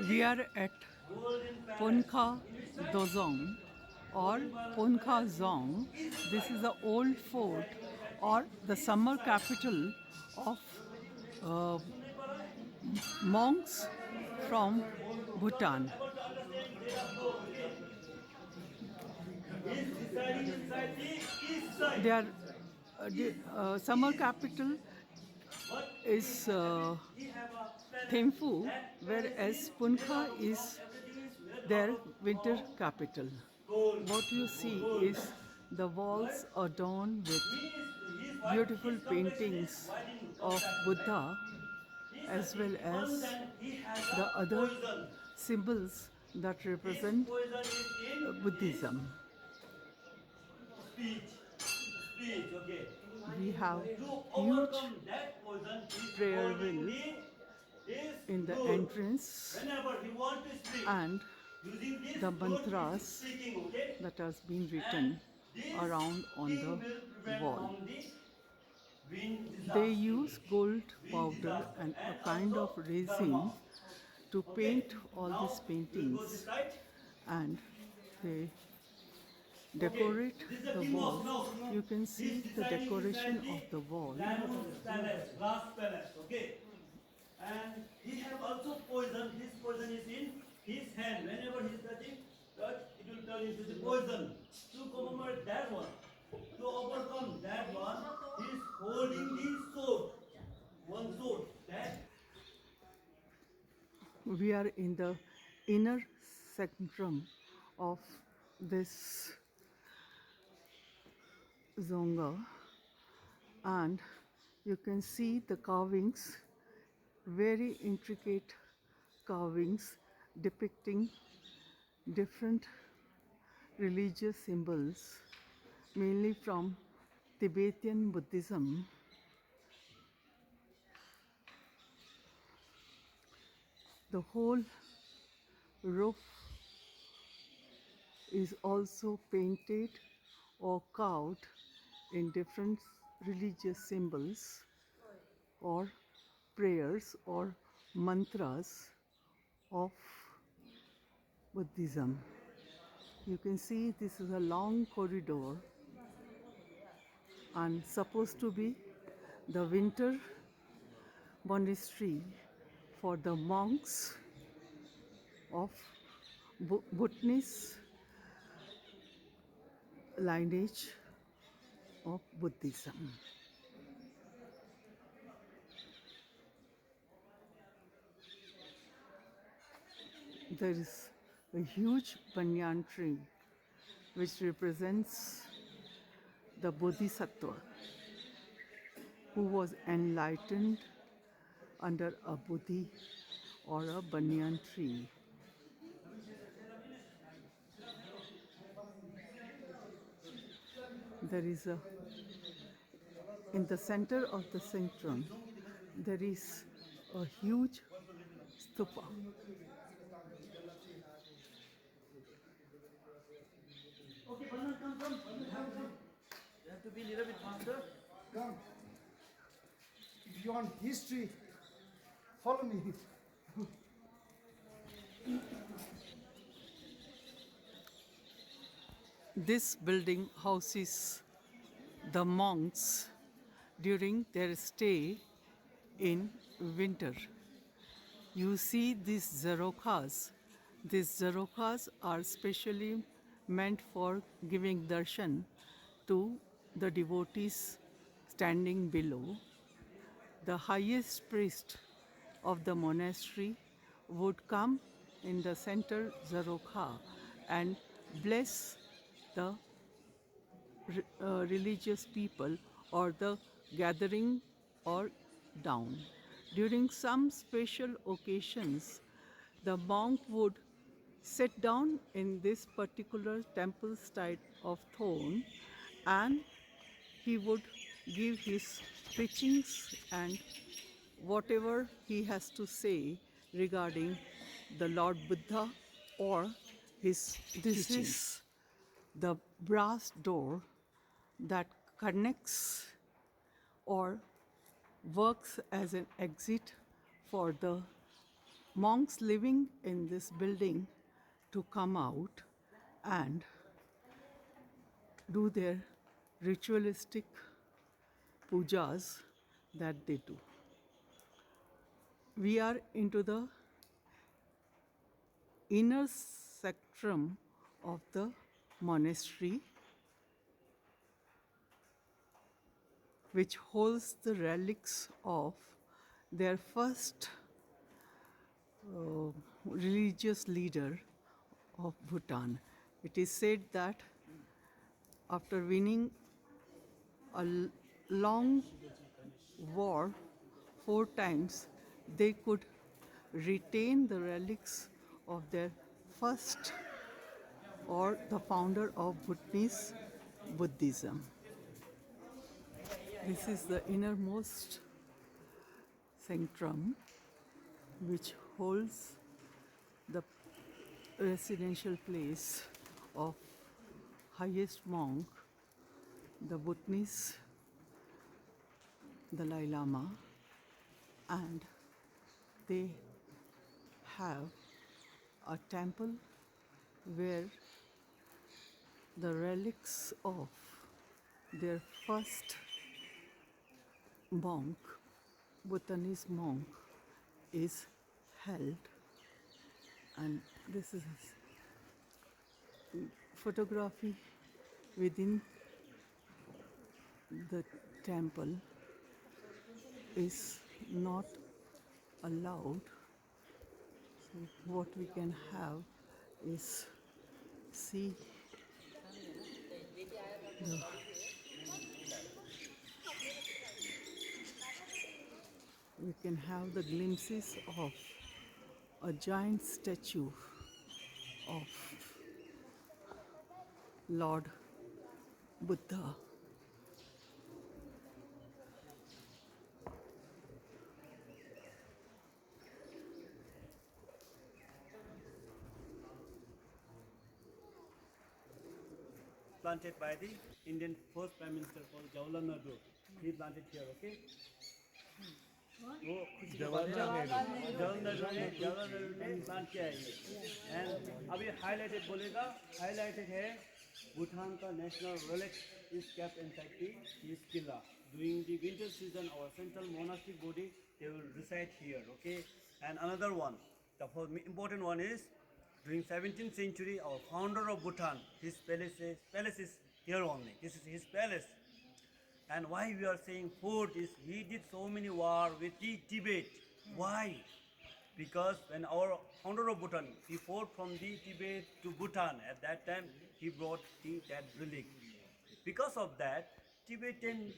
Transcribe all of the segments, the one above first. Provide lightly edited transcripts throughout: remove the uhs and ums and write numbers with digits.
We are at Ponkha Dozong or Ponkha Zong. This is the old fort or the summer capital of uh, monks from Bhutan. Their summer capital is Thimphu, whereas Ponkha is their winter capital. What you see is the walls adorned with beautiful paintings of Buddha as well as the other symbols that represent Buddhism. We have huge prayer wheel in the entrance and the mantras that has been written around on the wall. They use gold powder and a kind of resin to paint all these paintings, and they decorate the wall. You can see the decoration of the wall. Glass palace, okay? And he have also poison. His poison is in his hand. Whenever he is touch, it will turn into the poison. To commemorate that one, to overcome that one, he is holding the sword. One sword. That We are in the inner sanctum of this Zonga, and you can see the carvings, very intricate carvings depicting different religious symbols, mainly from Tibetan Buddhism. The whole roof is also painted or carved in different religious symbols or prayers or mantras of Buddhism. You can see this is a long corridor and supposed to be the winter monastery for the monks of Bhutanese lineage of Buddhism. There is a huge banyan tree which represents the Bodhisattva who was enlightened under a Bodhi or a banyan tree. There is a, in the center of the sanctum, there is a huge stupa. okay, Banan, come, come. Banan, come. You have to be a little bit faster. Come. If you want history, follow me. This building houses the monks during their stay in winter. You see these zarokas. These zarokas are specially meant for giving darshan to the devotees standing below. The highest priest of the monastery would come in the center zaroka and bless the religious people or the gathering or down. During some special occasions, the monk would sit down in this particular temple style of throne and he would give his preachings and whatever he has to say regarding the Lord Buddha or his teachings. This is the brass door that connects or works as an exit for the monks living in this building to come out and do their ritualistic pujas that they do. We are into the inner spectrum of the monastery, which holds the relics of their first religious leader of Bhutan. It is said that after winning a long war 4 times, they could retain the relics of their first or the founder of Bhutanese Buddhism. This is the innermost sanctum which holds the residential place of highest monk, the Bhutanese Dalai Lama, and they have a temple where the relics of their first monk, Bhutanese monk, is held, and this is photography within the temple is not allowed. So what we can have is see the we can have the glimpses of a giant statue of Lord Buddha. Planted by the Indian first Prime Minister called Jawaharlal Nehru. He planted here, okay? वो जवाहरलाल नेहरू ने plant किया है ये, and अभी highlighted बोलेगा, highlighted है भूटान का national relic is kept inside this Qila. During the winter season, our central monastic body they will reside here, okay? And another one, the important one is during 17th century, our founder of Bhutan, his palace is here only. This is his palace. And why we are saying fort is he did so many war with the Tibet. Why? Because when our founder of Bhutan, he fought from the Tibet to Bhutan. At that time, he brought that relic. Because of that, Tibetan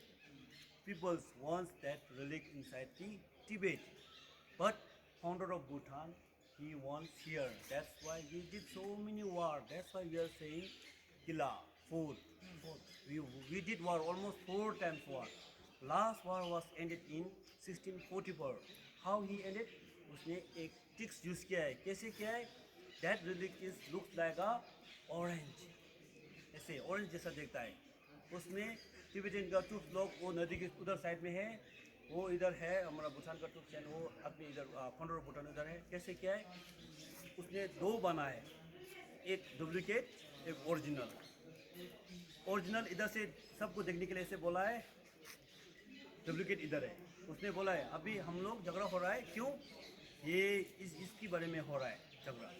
peoples wants that relic inside the Tibet. But founder of Bhutan, he wants here. That's why he did so many war. That's why we are saying Kila, fort. We did war almost 4 times war. Last war was ended in 1644. How he ended? उसने एक tricks use किया है. कैसे किया है? That relic is looks like a orange. ऐसे orange जैसा दिखता है. उसमें तिब्बतन का ट्रूप लोग वो नदी के उधर साइड में है. वो इधर है हमारा भूटान का ट्रूप चैन वो अपने इधर फाउंडर ऑफ भूटान इधर है. कैसे किया है? उसने 2 बना है. एक डुप्लीकेट, एक ओरिजिनल. ओरिजिनल इधर से सबको देखने के लिए ऐसे बोला है, डुप्लीकेट इधर है. उसने बोला है अभी हम लोग झगड़ा हो रहा है, क्यों? ये इसके बारे में हो रहा है झगड़ा.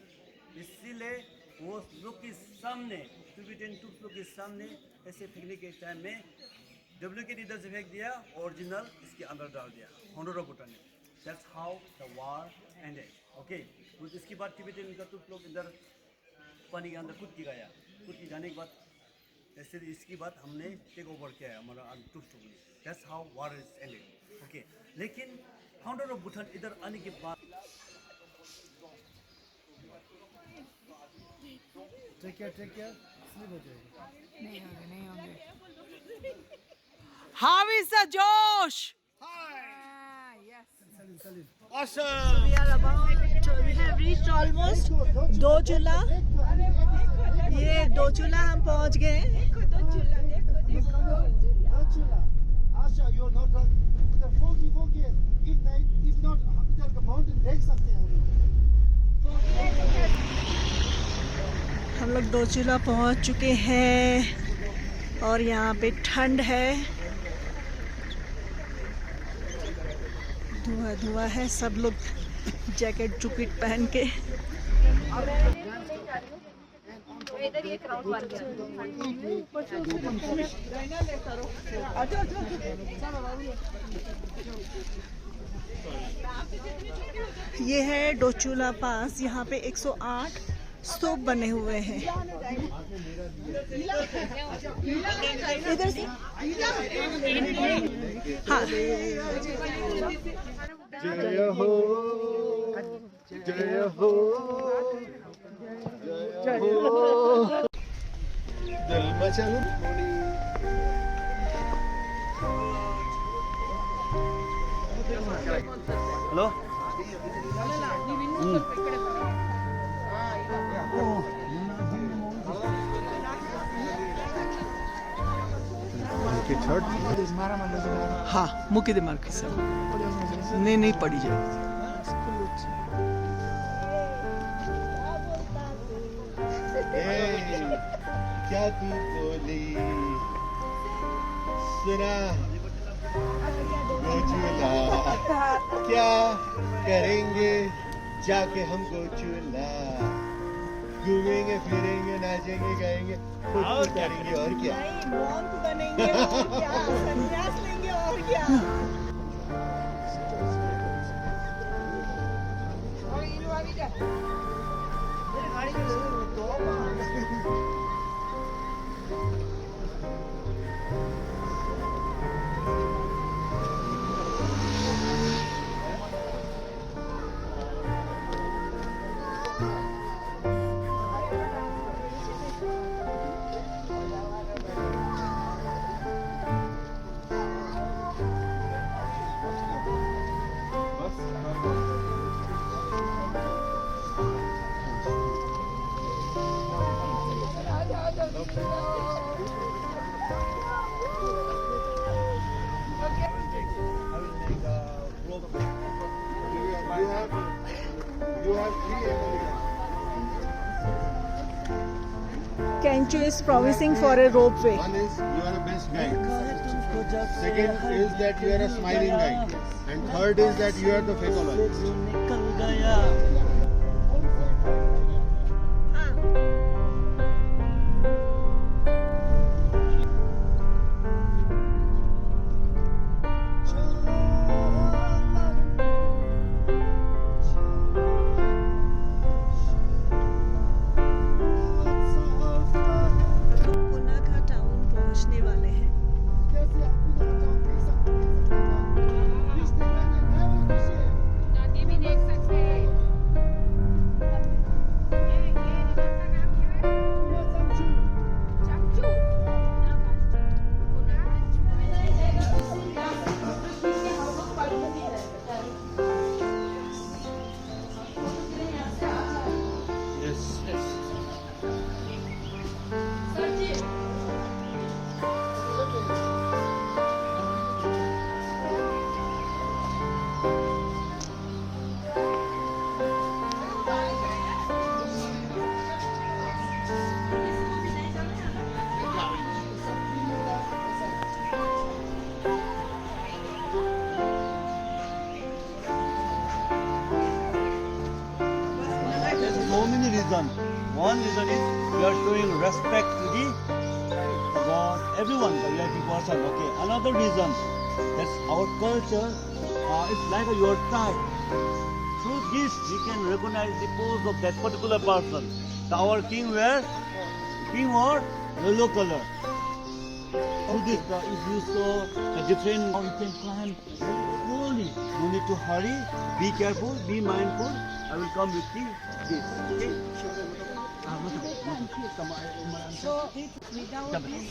इसीलिए वो लोग के सामने टिबेटन ट्रूप लोग के सामने ऐसे फेंकने के टाइम में डुप्लीकेट इधर से फेंक दिया, ओरिजिनल इसके अंदर डाल दिया फाउंडर ऑफ भूटान ने. That's how the war ended. Okay, इसके बाद टिबेटन का ट्रूप लोग इधर पानी के अंदर कूद के गया. कूद के जाने के बाद ऐसे इसकी बात हमने टेक ओवर किया है हमारा ट्रूप ने. That's how war is ended. Okay, लेकिन फाउंडर ऑफ भूटान इधर आने के बाद Take care. Sleep हो जाएगा. नहीं होंगे. How is the Josh? Salim. awesome. We have reached almost 2 चूल्हा. ये 2 चूल्हा हम पहुंच गए. Asha, you're not wrong. उधर foggy है. If not, इधर का mountain देख सकते हैं हम. हम लोग दोचुला पहुंच चुके हैं और यहाँ पे ठंड है, धुआं धुआं है। सब लोग जैकेट जुकेट पहन के। ये है डोचुला पास। यहाँ पे 108 स्तूप बने हुए हैं। इधर से हाँ। जय हो जय हो जय हो दिल मचल हेलो हाँ मुकी दिमाग की सब नहीं पड़ी जाए। क्या तू बोली सुना गोचूला क्या करेंगे जाके हम गोचूला, घूमेंगे फिरेंगे नाचेंगे गाएंगे खुद करेंगे और क्या। मॉन्क बनेंगे और क्या, संन्यास लेंगे और क्या। Kenchu is promising for a ropeway. One is you are a best guide. Second is that you are a smiling guide. And third is that you are the fakeologist. So many reasons. One reason is we are showing respect to the God, everyone, the VIP person. Okay. Another reason, that's our culture. It's like your tribe. Through this, we can recognize the pose of that particular person. Our king wore yellow color. Through this, if you saw a different mountain climb slowly, you need to hurry. Be careful. Be mindful. I will come with this. Okay? So without this,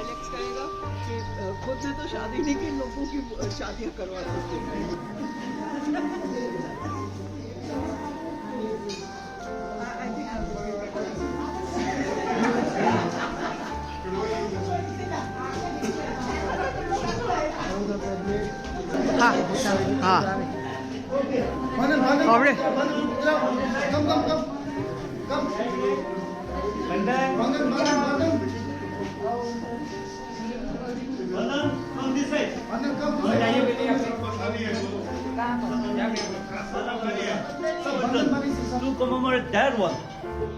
Alex कहेगा कि खुद ने तो शादी नहीं की, लोगों की शादियां करवा देते हैं। हाँ आवड़े Manan, come this side. To commemorate that one,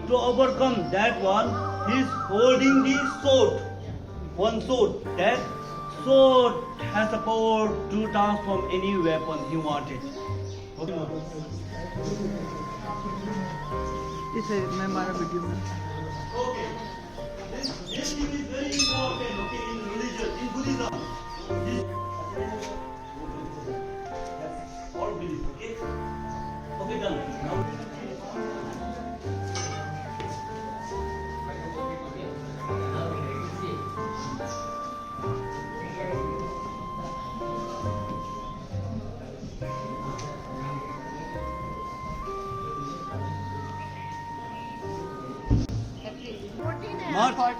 to overcome that one, he is holding the sword. One sword. That sword has the power to transform any weapon he wanted. Okay. इसे मैं हमारा video में Okay. This thing is very important, okay, in religion, in Buddhism. This that's all belief, okay? Okay, done. Now.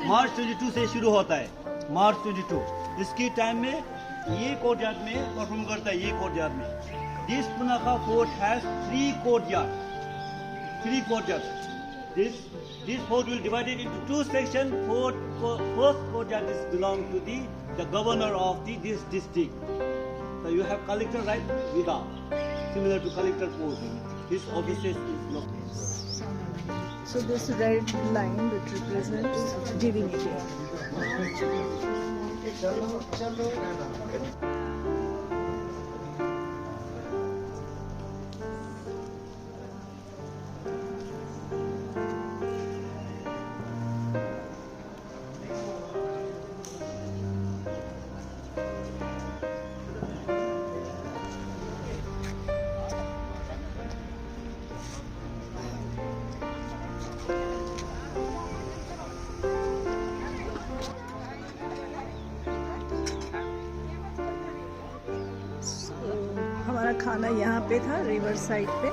मार्च 22 से शुरू होता है मार्च 22 इसकी time में ये कोर्टयार्ड में परफॉर्म करता है ये कोर्टयार्ड में this Punakha fort has 3 courtyard this fort will divided into 2 sections. First courtyard is belong to the governor of this district. So you have collector, right? Without similar to collector post. His offices is located. So this red line that represents divinity. हमारा खाना यहाँ पे था river side पे।